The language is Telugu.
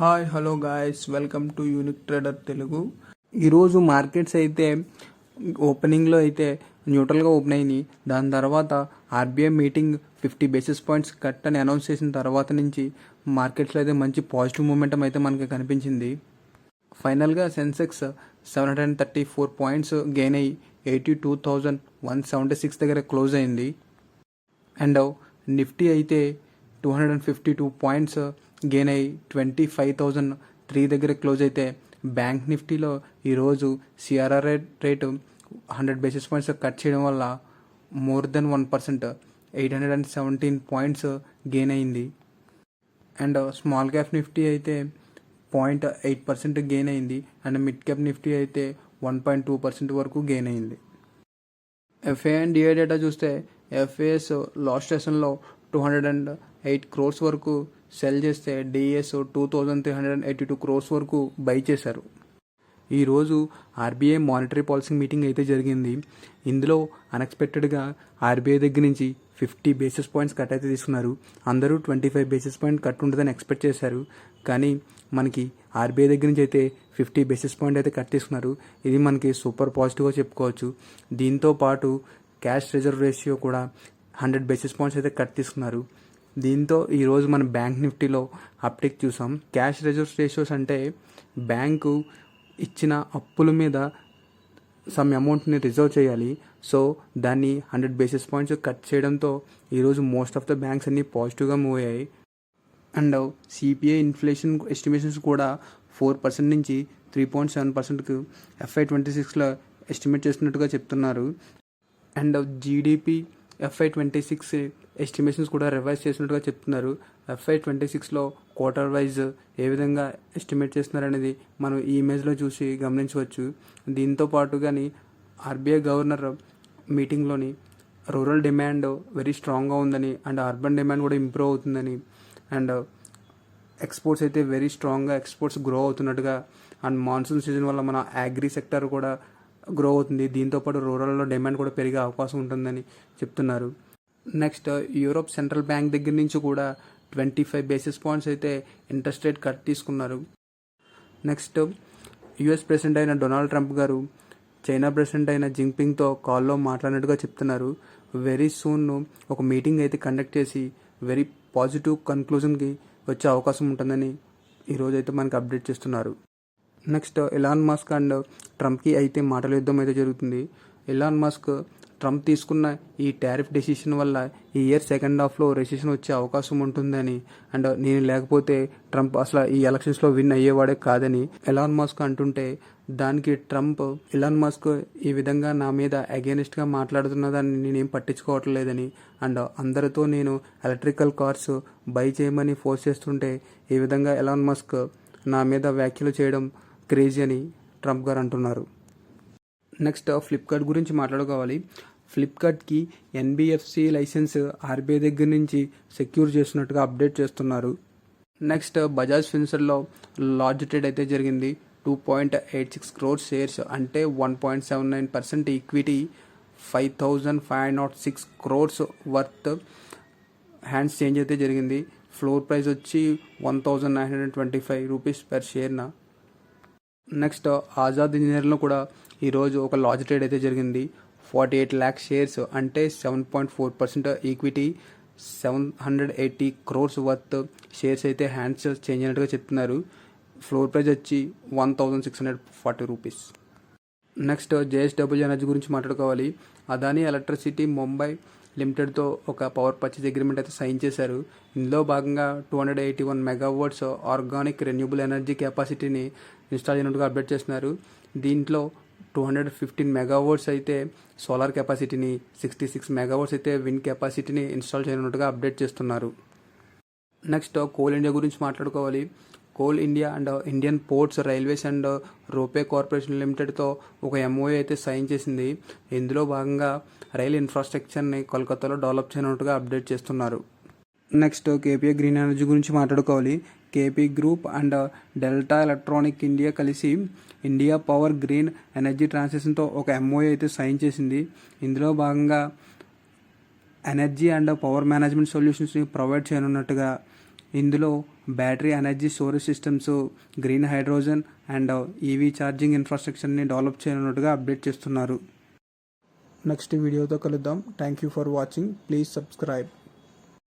Hi hello guys, welcome to unique trader Telugu. ఈరోజు మార్కెట్స్ అయితే ఓపెనింగ్లో అయితే న్యూట్రల్గా ఓపెన్ అయినాయి. దాని తర్వాత RBI meeting 50 basis points cut అని అనౌన్స్ చేసిన తర్వాత నుంచి మార్కెట్స్లో అయితే మంచి పాజిటివ్ మూమెంటం అయితే మనకి కనిపించింది. ఫైనల్గా సెన్సెక్స్ 734 పాయింట్స్ గెయిన్ అయ్యి 82,176 దగ్గర క్లోజ్ అయింది. అండ్ నిఫ్టీ అయితే 252 పాయింట్స్ గెయిన్ అయ్యి 25,003 దగ్గర క్లోజ్ అయితే, బ్యాంక్ నిఫ్టీలో ఈరోజు CRR rate 100 basis points cut చేయడం వల్ల మోర్ దెన్ 1% 817 పాయింట్స్ గెయిన్ అయింది. అండ్ స్మాల్ క్యాప్ నిఫ్టీ అయితే 0.8% గెయిన్ అయింది. అండ్ మిడ్ క్యాప్ నిఫ్టీ అయితే 1.2% వరకు గెయిన్ అయింది. ఎఫ్ఏ అండ్ డిఐ డేటా చూస్తే ఎఫ్ఏఎస్ లాస్ట్ సెషన్లో 208 క్రోర్స్ వరకు సెల్ చేస్తే డిఎస్ 2,382 క్రోర్స్ వరకు బై చేశారు. ఈరోజు ఆర్బీఐ మానిటరీ పాలసీ మీటింగ్ అయితే జరిగింది. ఇందులో అన్ఎక్స్పెక్టెడ్గా ఆర్బీఐ దగ్గర నుంచి 50 బేసిస్ పాయింట్స్ కట్ అయితే తీసుకున్నారు. అందరూ 25 బేసిస్ పాయింట్ కట్ ఉంటుందని ఎక్స్పెక్ట్ చేశారు. కానీ మనకి ఆర్బీఐ దగ్గర నుంచి అయితే 50 బేసిస్ పాయింట్ అయితే కట్ తీసుకున్నారు. ఇది మనకి సూపర్ పాజిటివ్గా చెప్పుకోవచ్చు. దీంతో పాటు క్యాష్ రిజర్వ్ రేషియో కూడా 100 బేసిస్ పాయింట్స్ అయితే కట్ తీసుకున్నారు. దీంతో ఈరోజు మన బ్యాంక్ నిఫ్టీలో అప్టిక్ చూసాం. క్యాష్ రిజర్వ్ రేషియోస్ అంటే బ్యాంకు ఇచ్చిన అప్పుల మీద సమ్ అమౌంట్ని రిజర్వ్ చేయాలి. సో దాన్ని 100 బేసిస్ పాయింట్స్ కట్ చేయడంతో ఈరోజు మోస్ట్ ఆఫ్ ద బ్యాంక్స్ అన్నీ పాజిటివ్గా మూవ్ అయ్యాయి. అండ్ సిపిఐ ఇన్ఫ్లేషన్ ఎస్టిమేషన్స్ కూడా 4% నుంచి 3.7%కు FY26లో ఎస్టిమేట్ చేస్తున్నట్టుగా చెప్తున్నారు. అండ్ జీడిపి FY26 ఎస్టిమేషన్స్ కూడా రివైజ్ చేసినట్టుగా చెప్తున్నారు. FY26లో క్వార్టర్ వైజ్ ఏ విధంగా ఎస్టిమేట్ చేస్తున్నారు అనేది మనం ఈ ఇమేజ్లో చూసి గమనించవచ్చు. దీంతో పాటుగాని ఆర్బీఐ గవర్నర్ మీటింగ్లోని రూరల్ డిమాండ్ వెరీ స్ట్రాంగ్గా ఉందని, అండ్ అర్బన్ డిమాండ్ కూడా ఇంప్రూవ్ అవుతుందని, అండ్ ఎక్స్పోర్ట్స్ అయితే వెరీ స్ట్రాంగ్గా ఎక్స్పోర్ట్స్ గ్రో అవుతున్నట్టుగా, అండ్ మాన్సూన్ సీజన్ వల్ల మన అగ్రి సెక్టర్ కూడా గ్రో అవుతుంది. దీంతోపాటు రూరల్లో డిమాండ్ కూడా పెరిగే అవకాశం ఉంటుందని చెప్తున్నారు. నెక్స్ట్ యూరోప్ సెంట్రల్ బ్యాంక్ దగ్గర నుంచి కూడా 25 బేసిస్ పాయింట్స్ అయితే ఇంట్రెస్ట్ రేట్ కట్ తీసుకున్నారు. నెక్స్ట్ యుఎస్ ప్రెసిడెంట్ అయిన డొనాల్డ్ ట్రంప్ గారు చైనా ప్రెసిడెంట్ అయిన జింగ్పింగ్తో కాల్లో మాట్లాడినట్టుగా చెప్తున్నారు. వెరీ సూన్ ఒక మీటింగ్ అయితే కండక్ట్ చేసి వెరీ పాజిటివ్ కన్క్లూజన్కి వచ్చే అవకాశం ఉంటుందని ఈరోజు అయితే మనకి అప్డేట్ చేస్తున్నారు. నెక్స్ట్ ఎలాన్ మస్క్ అండ్ ట్రంప్కి అయితే మాటల యుద్ధం అయితే జరుగుతుంది. ఎలాన్ మస్క్ ట్రంప్ తీసుకున్న ఈ టారిఫ్ డెసిషన్ వల్ల ఈ ఇయర్ సెకండ్ హాఫ్లో రెసిషన్ వచ్చే అవకాశం ఉంటుందని, అండ్ నేను లేకపోతే ట్రంప్ అసలు ఈ ఎలక్షన్స్లో విన్ అయ్యేవాడే కాదని ఎలాన్ మస్క్ అంటుంటే, దానికి ట్రంప్ ఎలాన్ మస్క్ ఈ విధంగా నా మీద అగేనిస్ట్గా మాట్లాడుతున్నదాన్ని నేనేం పట్టించుకోవట్లేదని, అండ్ అందరితో నేను ఎలక్ట్రికల్ కార్స్ బై చేయమని ఫోర్స్ చేస్తుంటే ఈ విధంగా ఎలాన్ మస్క్ నా మీద వ్యాఖ్యలు చేయడం క్రేజీ అని ట్రంప్ గారు అంటున్నారు. నెక్స్ట్ ఫ్లిప్కార్ట్ గురించి మాట్లాడుకోవాలి. ఫ్లిప్కార్ట్కి ఎన్బిఎఫ్సి లైసెన్స్ ఆర్బీఐ దగ్గర నుంచి సెక్యూర్ చేస్తున్నట్టుగా అప్డేట్ చేస్తున్నారు. నెక్స్ట్ బజాజ్ ఫిన్సర్లో లార్జ్ ట్రేడ్ అయితే జరిగింది. 2.86 క్రోర్స్ షేర్స్ అంటే 1.79% equity 5,506 crores worth hands change అయితే జరిగింది. ఫ్లోర్ ప్రైస్ వచ్చి 1,925 రూపీస్ పర్ షేర్న. నెక్స్ట్ ఆజాద్ ఇంజనీర్లో కూడా ఈరోజు ఒక లార్జ్ ట్రేడ్ అయితే జరిగింది. 48 lakh షేర్స్ అంటే 7.4% ఈక్విటీ 780 క్రోర్స్ వర్త్ షేర్స్ అయితే హ్యాండ్స్ చేంజ్ అయినట్టుగా చెప్తున్నారు. ఫ్లోర్ ప్రైస్ వచ్చి 1,640 రూపీస్. నెక్స్ట్ జేఎస్డబ్ల్యూ ఎనర్జీ గురించి మాట్లాడుకోవాలి. అదానీ ఎలక్ట్రిసిటీ ముంబై లిమిటెడ్తో ఒక పవర్ పర్చేజ్ అగ్రిమెంట్ అయితే సైన్ చేశారు. ఇందులో భాగంగా 281 మెగావాట్స్ ఆర్గానిక్ రెన్యూబుల్ ఎనర్జీ కెపాసిటీని ఇన్స్టాల్ చేయనట్టుగా అప్డేట్ చేస్తున్నారు. దీంట్లో 215 మెగావాట్స్ అయితే సోలార్ కెపాసిటీని, 66 మెగావాట్స్ అయితే విండ్ కెపాసిటీని ఇన్స్టాల్ చేయనున్నట్టుగా అప్డేట్ చేస్తున్నారు. నెక్స్ట్ కోల్ ఇండియా గురించి మాట్లాడుకోవాలి. Coal India and Indian ports, railways and రోపే corporation లిమిటెడ్తో ఒక ఎంఓఏ అయితే సైన్ చేసింది. ఇందులో భాగంగా రైల్ ఇన్ఫ్రాస్ట్రక్చర్ని కోల్కతాలో డెవలప్ చేయనున్నట్టుగా అప్డేట్ చేస్తున్నారు. నెక్స్ట్ కేపీఐ గ్రీన్ ఎనర్జీ గురించి మాట్లాడుకోవాలి. KP group and Delta electronic India కలిసి ఇండియా పవర్ గ్రీన్ ఎనర్జీ ట్రాన్సిషన్తో ఒక ఎంఓఏ అయితే సైన్ చేసింది. ఇందులో భాగంగా ఎనర్జీ అండ్ పవర్ మేనేజ్మెంట్ సొల్యూషన్స్ని ప్రొవైడ్ చేయనున్నట్టుగా ఇందులో battery energy storage systems, green hydrogen and EV charging ఇన్ఫ్రాస్ట్రక్చర్ని డెవలప్ చేయనున్నట్టుగా అప్డేట్ చేస్తున్నారు. నెక్స్ట్ వీడియోతో కలుద్దాం. Thank you for watching. Please subscribe.